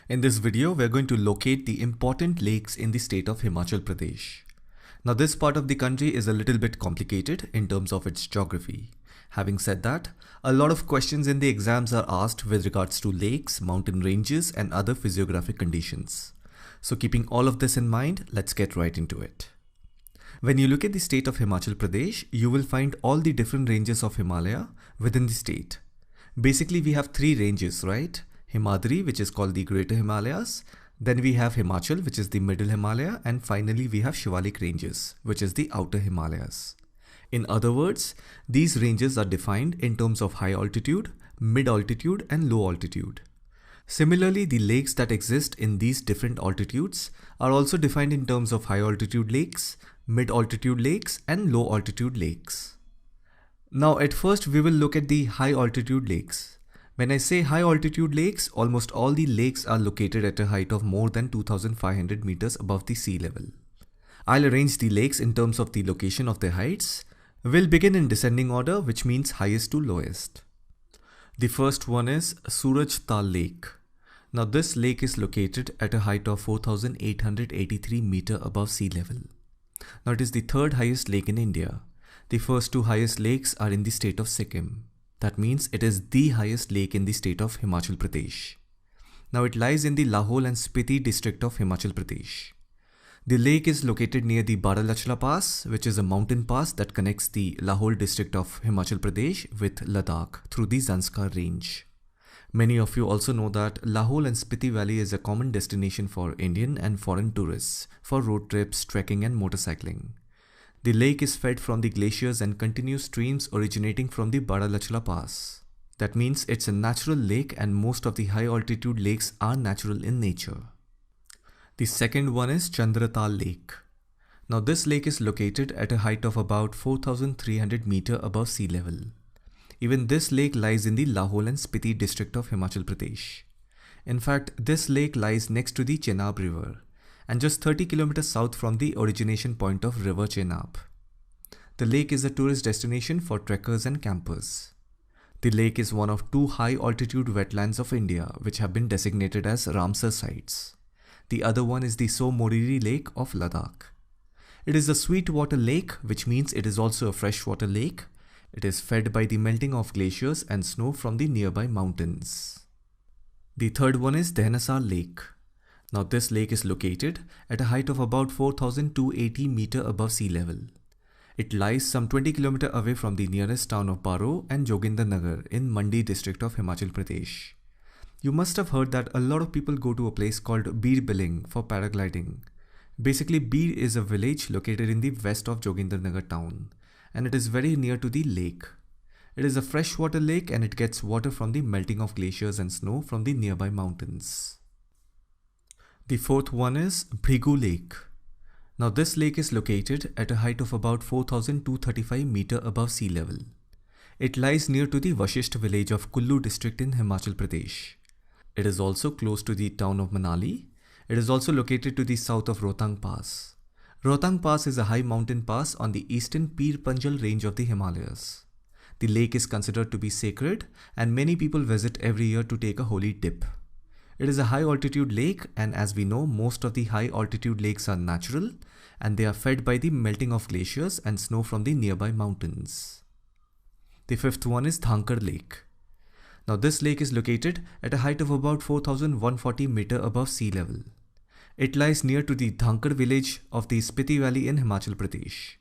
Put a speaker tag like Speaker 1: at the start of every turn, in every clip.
Speaker 1: In this video, we're going to locate the important lakes in the state of Himachal Pradesh. Now, this part of the country is a little bit complicated in terms of its geography. Having said that, a lot of questions in the exams are asked with regards to lakes, mountain ranges, and other physiographic conditions. So keeping all of this in mind, let's get right into it. When you look at the state of Himachal Pradesh, you will find all the different ranges of Himalaya within the state. Basically, we have three ranges, right? Himadri, which is called the Greater Himalayas. Then we have Himachal, which is the Middle Himalaya. And finally, we have Shivalik ranges, which is the Outer Himalayas. In other words, these ranges are defined in terms of high altitude, mid altitude, and low altitude. Similarly, the lakes that exist in these different altitudes are also defined in terms of high altitude lakes, mid altitude lakes, and low altitude lakes. Now, at first, we will look at the high altitude lakes. When I say high altitude lakes, almost all the lakes are located at a height of more than 2,500 meters above the sea level. I'll arrange the lakes in terms of the location of their heights. We'll begin in descending order, which means highest to lowest. The first one is Suraj Tal Lake. Now this lake is located at a height of 4,883 meters above sea level. Now it is the third highest lake in India. The first two highest lakes are in the state of Sikkim. That means it is the highest lake in the state of Himachal Pradesh. Now it lies in the Lahol and Spiti district of Himachal Pradesh. The lake is located near the Baralachla Pass, which is a mountain pass that connects the Lahol district of Himachal Pradesh with Ladakh through the Zanskar range. Many of you also know that Lahol and Spiti Valley is a common destination for Indian and foreign tourists for road trips, trekking and motorcycling. The lake is fed from the glaciers and continuous streams originating from the Baralachla Pass. That means it's a natural lake and most of the high altitude lakes are natural in nature. The second one is Chandratal Lake. Now this lake is located at a height of about 4,300 meters above sea level. Even this lake lies in the Lahol and Spiti district of Himachal Pradesh. In fact, this lake lies next to the Chenab River and just 30 kilometers south from the origination point of River Chenab. The lake is a tourist destination for trekkers and campers. The lake is one of two high altitude wetlands of India which have been designated as Ramsar sites. The other one is the So Moriri Lake of Ladakh. It is a sweetwater lake, which means it is also a freshwater lake. It is fed by the melting of glaciers and snow from the nearby mountains. The third one is Dhenasar Lake. Now this lake is located at a height of about 4,280 meters above sea level. It lies some 20 kilometers away from the nearest town of Baro and Jogindarnagar in Mandi district of Himachal Pradesh. You must have heard that a lot of people go to a place called Bir Billing for paragliding. Basically, Bir is a village located in the west of Jogindarnagar town, and it is very near to the lake. It is a freshwater lake and it gets water from the melting of glaciers and snow from the nearby mountains. The fourth one is Bhrigu Lake. Now this lake is located at a height of about 4,235 meters above sea level. It lies near to the Vashisht village of Kullu district in Himachal Pradesh. It is also close to the town of Manali. It is also located to the south of Rohtang Pass. Rohtang Pass is a high mountain pass on the eastern Pir Panjal range of the Himalayas. The lake is considered to be sacred and many people visit every year to take a holy dip. It is a high altitude lake, and as we know, most of the high altitude lakes are natural and they are fed by the melting of glaciers and snow from the nearby mountains. The fifth one is Dhankar Lake. Now this lake is located at a height of about 4,140 meters above sea level. It lies near to the Dhankar village of the Spiti Valley in Himachal Pradesh.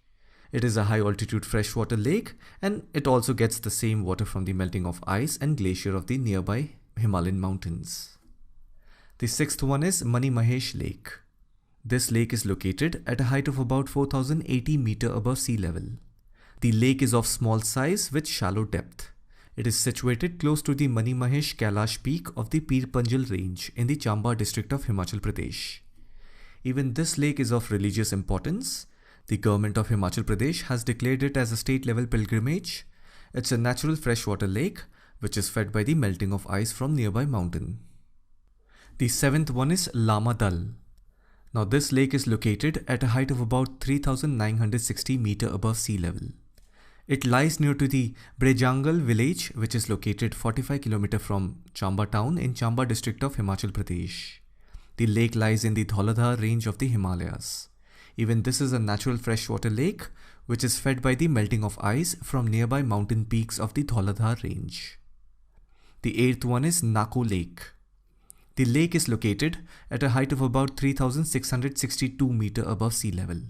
Speaker 1: It is a high altitude freshwater lake and it also gets the same water from the melting of ice and glacier of the nearby Himalayan mountains. The sixth one is Mani Mahesh Lake. This lake is located at a height of about 4,080 meters above sea level. The lake is of small size with shallow depth. It is situated close to the Mani Mahesh Kailash peak of the Pir Panjal range in the Chamba district of Himachal Pradesh. Even this lake is of religious importance. The government of Himachal Pradesh has declared it as a state level pilgrimage. It's a natural freshwater lake which is fed by the melting of ice from nearby mountain. The seventh one is Lama Dal. Now this lake is located at a height of about 3,960 meters above sea level. It lies near to the Brejangal village, which is located 45 km from Chamba town in Chamba district of Himachal Pradesh. The lake lies in the Dhauladhar range of the Himalayas. Even this is a natural freshwater lake, which is fed by the melting of ice from nearby mountain peaks of the Dhauladhar range. The eighth one is Nako Lake. The lake is located at a height of about 3,662 meters above sea level.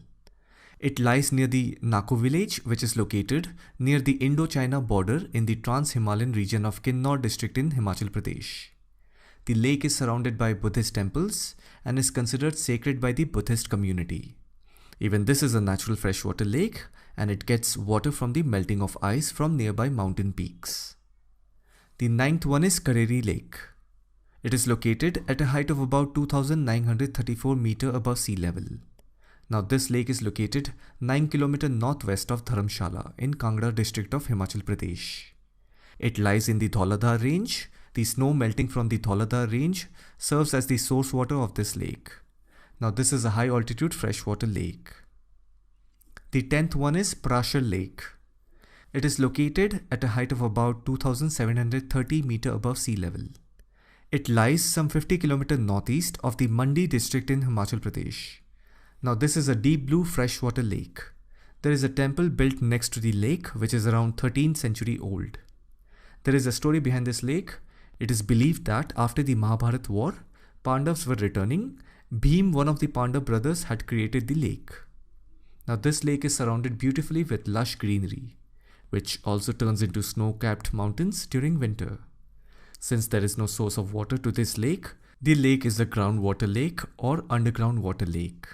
Speaker 1: It lies near the Nako village, which is located near the Indo-China border in the Trans-Himalayan region of Kinnauр district in Himachal Pradesh. The lake is surrounded by Buddhist temples and is considered sacred by the Buddhist community. Even this is a natural freshwater lake, and it gets water from the melting of ice from nearby mountain peaks. The ninth one is Kareri Lake. It is located at a height of about 2,934 meters above sea level. Now this lake is located 9 km northwest of Dharamshala in Kangra district of Himachal Pradesh. It lies in the Dhauladhar range. The snow melting from the Dhauladhar range serves as the source water of this lake. Now this is a high altitude freshwater lake. The 10th one is Prashar Lake. It is located at a height of about 2,730 meters above sea level. It lies some 50 km northeast of the Mandi district in Himachal Pradesh. Now this is a deep blue freshwater lake. There is a temple built next to the lake which is around 13th century old. There is a story behind this lake. It is believed that after the Mahabharata war, Pandavas were returning. Bhim, one of the Pandav brothers, had created the lake. Now this lake is surrounded beautifully with lush greenery, which also turns into snow-capped mountains during winter. Since there is no source of water to this lake, the lake is a groundwater lake or underground water lake.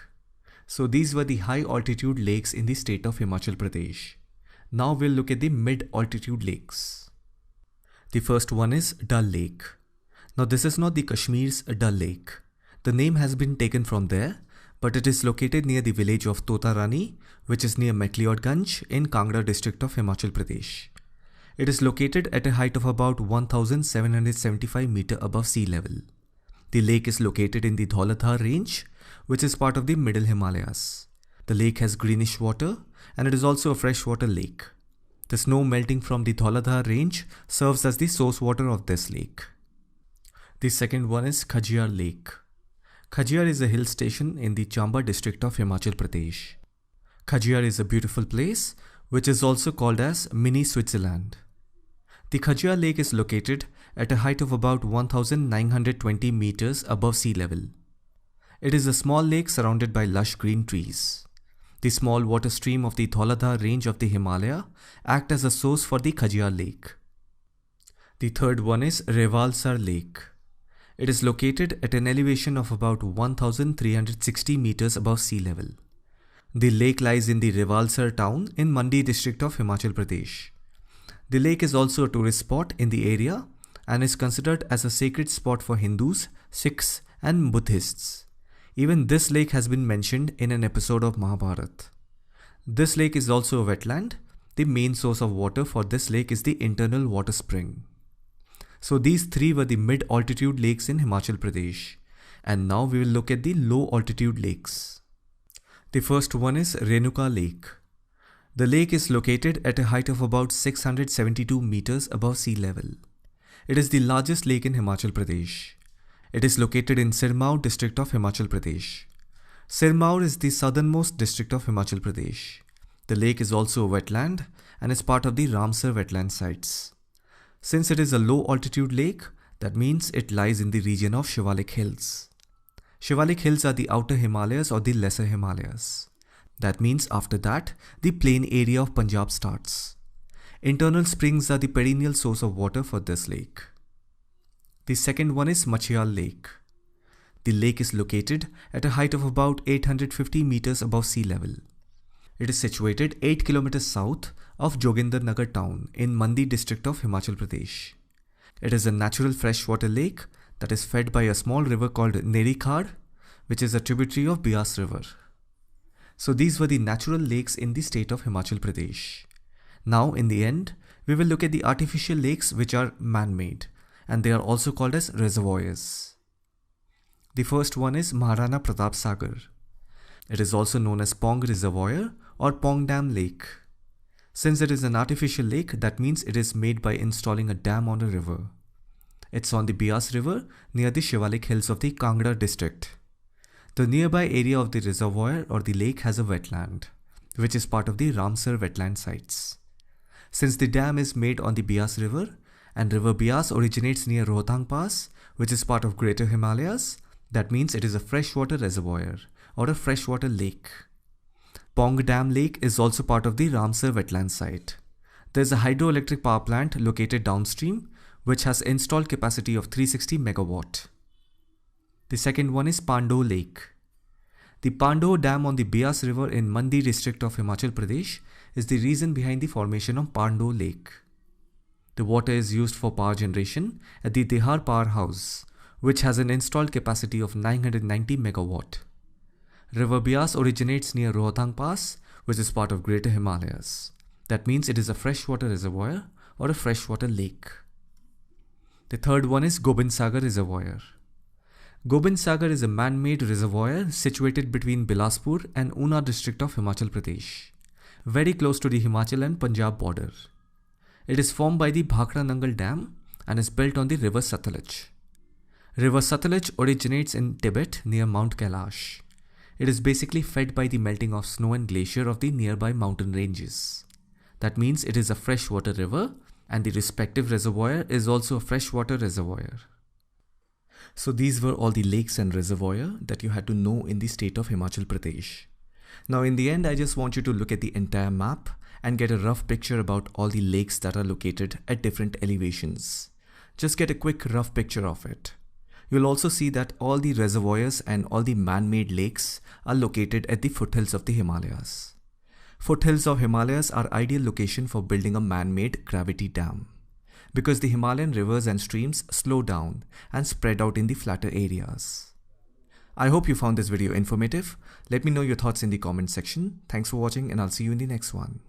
Speaker 1: So these were the high altitude lakes in the state of Himachal Pradesh. Now we'll look at the mid altitude lakes. The first one is Dal Lake. Now this is not the Kashmir's Dal Lake. The name has been taken from there, but it is located near the village of Tota Rani, which is near Metliotganj in Kangra district of Himachal Pradesh. It is located at a height of about 1,775 meters above sea level. The lake is located in the Dhauladhar range, which is part of the Middle Himalayas. The lake has greenish water and it is also a freshwater lake. The snow melting from the Dhauladhar range serves as the source water of this lake. The second one is Khajjar Lake. Khajjar is a hill station in the Chamba district of Himachal Pradesh. Khajjar is a beautiful place which is also called as Mini Switzerland. The Khajjar Lake is located at a height of about 1,920 meters above sea level. It is a small lake surrounded by lush green trees. The small water stream of the Dhauladhar range of the Himalaya act as a source for the Khajjar Lake. The third one is Revalsar Lake. It is located at an elevation of about 1,360 meters above sea level. The lake lies in the Revalsar town in Mandi district of Himachal Pradesh. The lake is also a tourist spot in the area and is considered as a sacred spot for Hindus, Sikhs and Buddhists. Even this lake has been mentioned in an episode of Mahabharata. This lake is also a wetland. The main source of water for this lake is the internal water spring. So these three were the mid-altitude lakes in Himachal Pradesh. And now we will look at the low-altitude lakes. The first one is Renuka Lake. The lake is located at a height of about 672 meters above sea level. It is the largest lake in Himachal Pradesh. It is located in Sirmaur district of Himachal Pradesh. Sirmaur is the southernmost district of Himachal Pradesh. The lake is also a wetland and is part of the Ramsar wetland sites. Since it is a low altitude lake, that means it lies in the region of Shivalik Hills. Shivalik Hills are the outer Himalayas or the lesser Himalayas. That means after that, the plain area of Punjab starts. Internal springs are the perennial source of water for this lake. The second one is Machial Lake. The lake is located at a height of about 850 meters above sea level. It is situated 8 kilometers south of Jogindarnagar town in Mandi district of Himachal Pradesh. It is a natural freshwater lake that is fed by a small river called Nerikhad, which is a tributary of Beas River. So these were the natural lakes in the state of Himachal Pradesh. Now in the end, we will look at the artificial lakes which are man-made, and they are also called as reservoirs. The first one is Maharana Pratap Sagar. It is also known as Pong Reservoir or Pong Dam Lake. Since it is an artificial lake, that means it is made by installing a dam on a river. It's on the Beas River near the Shivalik Hills of the Kangra district. The nearby area of the reservoir or the lake has a wetland, which is part of the Ramsar wetland sites. Since the dam is made on the Beas River and River Beas originates near Rohtang Pass, which is part of Greater Himalayas, that means it is a freshwater reservoir or a freshwater lake. Pong Dam Lake is also part of the Ramsar wetland site. There is a hydroelectric power plant located downstream which has installed capacity of 360 megawatt. The second one is Pando Lake. The Pando Dam on the Beas River in Mandi district of Himachal Pradesh is the reason behind the formation of Pando Lake. The water is used for power generation at the Dehar Powerhouse, which has an installed capacity of 990 megawatt. River Beas originates near Rohtang Pass, which is part of Greater Himalayas. That means it is a freshwater reservoir or a freshwater lake. The third one is Gobind Sagar Reservoir. Gobind Sagar is a man-made reservoir situated between Bilaspur and Una district of Himachal Pradesh, very close to the Himachal and Punjab border. It is formed by the Bhakra Nangal Dam and is built on the river Satluj. River Satluj originates in Tibet near Mount Kailash. It is basically fed by the melting of snow and glacier of the nearby mountain ranges. That means it is a freshwater river and the respective reservoir is also a freshwater reservoir. So these were all the lakes and reservoir that you had to know in the state of Himachal Pradesh. Now in the end, I just want you to look at the entire map and get a rough picture about all the lakes that are located at different elevations. Just get a quick rough picture of it. You'll also see that all the reservoirs and all the man-made lakes are located at the foothills of the Himalayas. Foothills of Himalayas are ideal location for building a man-made gravity dam, because the Himalayan rivers and streams slow down and spread out in the flatter areas. I hope you found this video informative. Let me know your thoughts in the comment section. Thanks for watching and I'll see you in the next one.